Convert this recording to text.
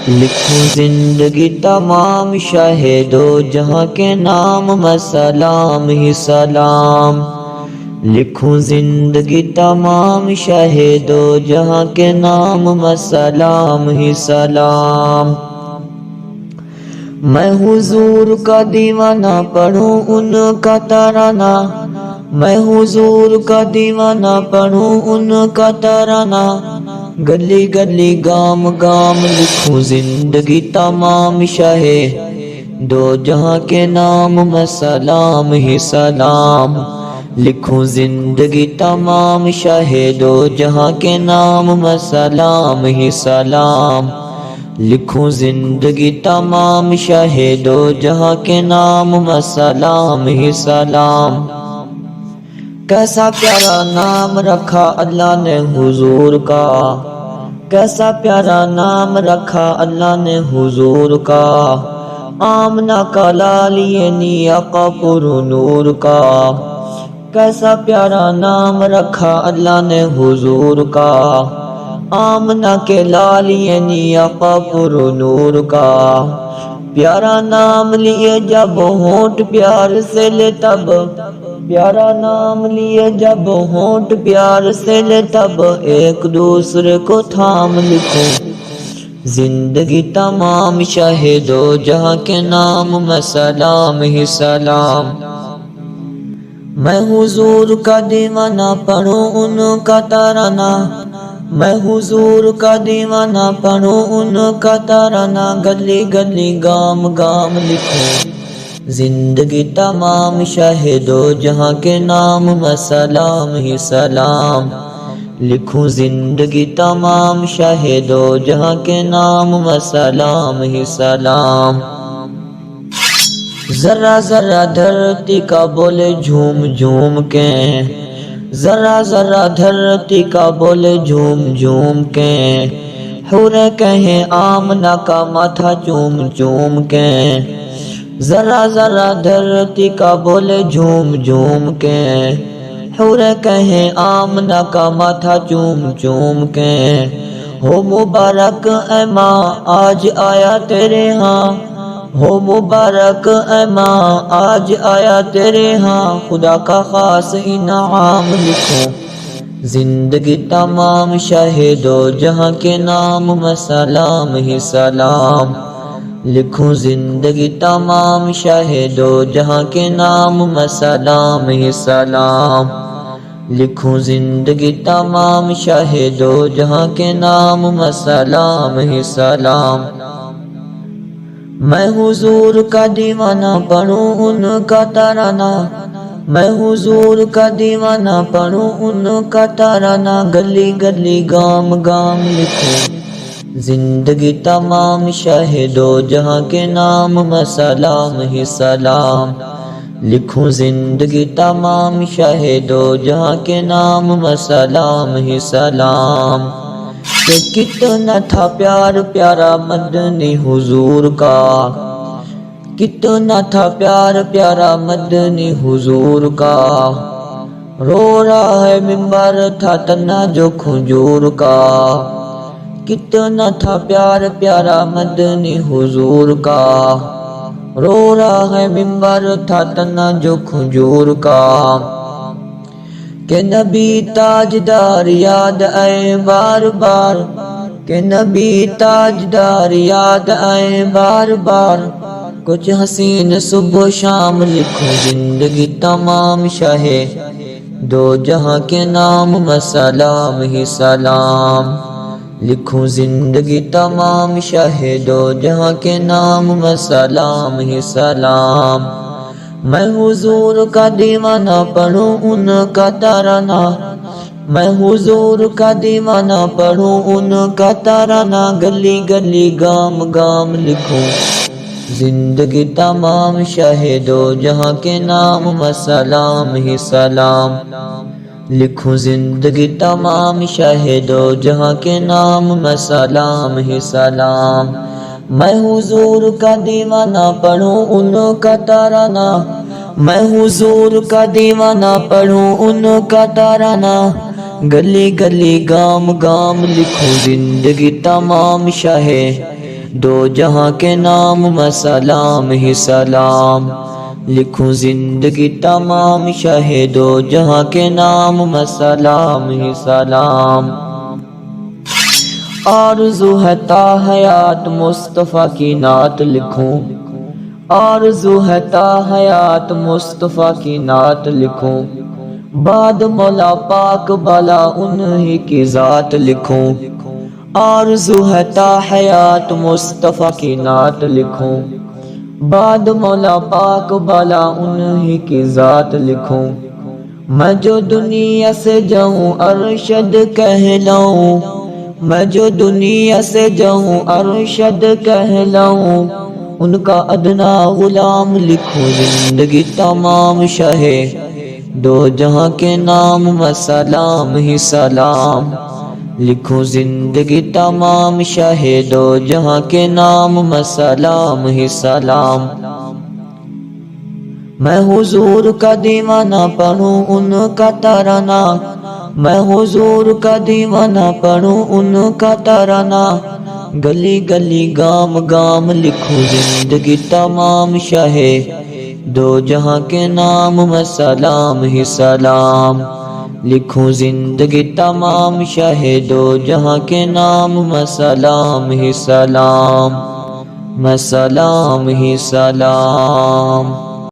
لکھوں زندگی تمام شاہ دو جہاں کے نام میں سلام ہی سلام، لکھوں زندگی تمام شاہ دو جہاں کے نام میں سلام ہی سلام۔ میں حضور کا دیوانہ پڑھوں ان کا ترانہ، میں حضور کا دیوانہ پڑھوں ان کا ترانہ، گلی گلی گام گام لکھوں زندگی تمام شاہ دو جہاں کے نام میں سلام ہی سلام، لکھوں زندگی تمام شاہ دو جہاں کے نام میں سلام ہی سلام، لکھوں زندگی تمام شاہ دو جہاں کے نام میں سلام ہی سلام۔ کیسا پیارا نام رکھا اللہ نے حضور کا، کیسا پیارا نام رکھا اللہ نے حضور کا، آمنہ کا لال یہ آقا پر نور کا، کیسا پیارا نام رکھا اللہ نے حضور کا، آمنہ کے لال یہ آقا پر نور کا، پیارا نام لیے جب ہونٹ پیار سے لے تب، پیارا نام لیے جب ہونٹ پیار سے لے تب، ایک دوسرے کو تھام لکھو زندگی تمام شاہ دو جہاں کے نام میں سلام ہی سلام۔ میں حضور کا دیوانہ پڑھوں ان کا ترانہ، میں حضور کا دیوانہ پڑھوں ان کا ترانہ، گلی گلی گام گام لکھوں زندگی تمام شاہ دو جہاں کے نام میں سلام ہی سلام، لکھوں زندگی تمام شاہ دو جہاں کے نام میں سلام ہی سلام۔ ذرا ذرا دھرتی کا بولے جھوم جھوم کے، ذرا ذرا دھرتی کا بولے جھوم جھوم کے، حوریں کہیں آمنہ کا ماتھا چوم چوم کے، ذرا ذرا دھرتی کا بولے جھوم جھوم کے، حوریں کہیں آمنہ کا ماتھا چوم چوم کے، ہو مبارک اے ماں آج آیا تیرے ہاں، ہو مبارک اے ماں آج آیا تیرے ہاں، خدا کا خاص انعام لکھو زندگی تمام شاہ دو جہاں کے نام میں سلام ہی سلام، لکھوں زندگی تمام شاہ دو جہاں کے نام میں سلام ہی سلام، لکھوں زندگی تمام شاہ دو جہاں کے نام میں سلام ہی سلام۔ میں حضور کا دیوانہ پڑھوں ان کا ترانہ، میں حضور کا دیوانہ پڑھوں ان کا ترانہ، گلی گلی گام گام لکھوں زندگی تمام شاہ دو جہاں کے نام میں سلام ہی سلام، لکھوں زندگی تمام شاہ دو جہاں کے نام میں سلام ہی سلام۔ کہ کتنا تھا پیار پیارا مدنی حضور کا، کتنا تھا پیار پیارا مدنی حضور کا، رو رہا ہے منبر تھا تنا جو کھجور کا، کتنا تھا پیار پیارا مدنی حضور کا، رو رہا ہے منبر تھا تنا جو کھجور کا، کہ نبی تاجدار یاد آئے بار بار، کہ نبی تاجدار یاد آئے بار بار، کچھ حسین صبح شام لکھوں زندگی تمام شاہ دو جہاں کے نام میں سلام ہی سلام، لکھوں زندگی تمام شاہ دو جہاں کے نام میں سلام ہی سلام۔ میں حضور کا دیوانہ پڑھوں ان کا ترانہ، میں حضور کا دیوانہ پڑھوں ان کا ترانہ، گلی گلی گام گام لکھوں زندگی تمام شاہ دو جہاں کے نام میں سلام ہی سلام، لکھوں زندگی تمام شاہ دو جہاں کے نام میں سلام ہی سلام۔ میں حضور کا دیوانہ پڑھوں ان کا ترانہ، میں حضور کا دیوانہ پڑھوں ان کا ترانہ، گلی گلی گام گام لکھوں زندگی تمام شاہ دو جہاں کے نام میں سلام ہی سلام لکھوں زندگی تمام شاہ دو جہاں کے نام میں سلام ہی سلام آرزو ہے تا حیات مصطفیٰ کی نعت لکھوں آرزو ہے تا حیات مصطفیٰ کی نعت لکھوں بعد مولا پاک بالا انہی کی ذات لکھوں آرزو ہے تا حیات مصطفیٰ کی نعت لکھوں بعد مولا پاک بالا انہی کی ذات لکھوں میں جو دنیا سے جاؤں ارشد کہلاؤں میں جو دنیا سے جاؤں ارشد کہلاؤں ان کا ادنا غلام لکھوں زندگی تمام شاہ دو جہاں کے نام میں سلام ہی سلام لکھوں زندگی تمام شاہ دو جہاں کے نام میں سلام ہی سلام میں حضور کا دیوانہ پڑھوں ان کا ترانہ میں حضور کا دیوانہ پڑھوں ان کا ترانہ گلی گلی گام گام لکھوں زندگی تمام شاہ دو جہاں کے نام میں سلام ہی سلام لکھوں زندگی تمام شاہ دو جہاں کے نام میں سلام ہی سلام میں سلام ہی سلام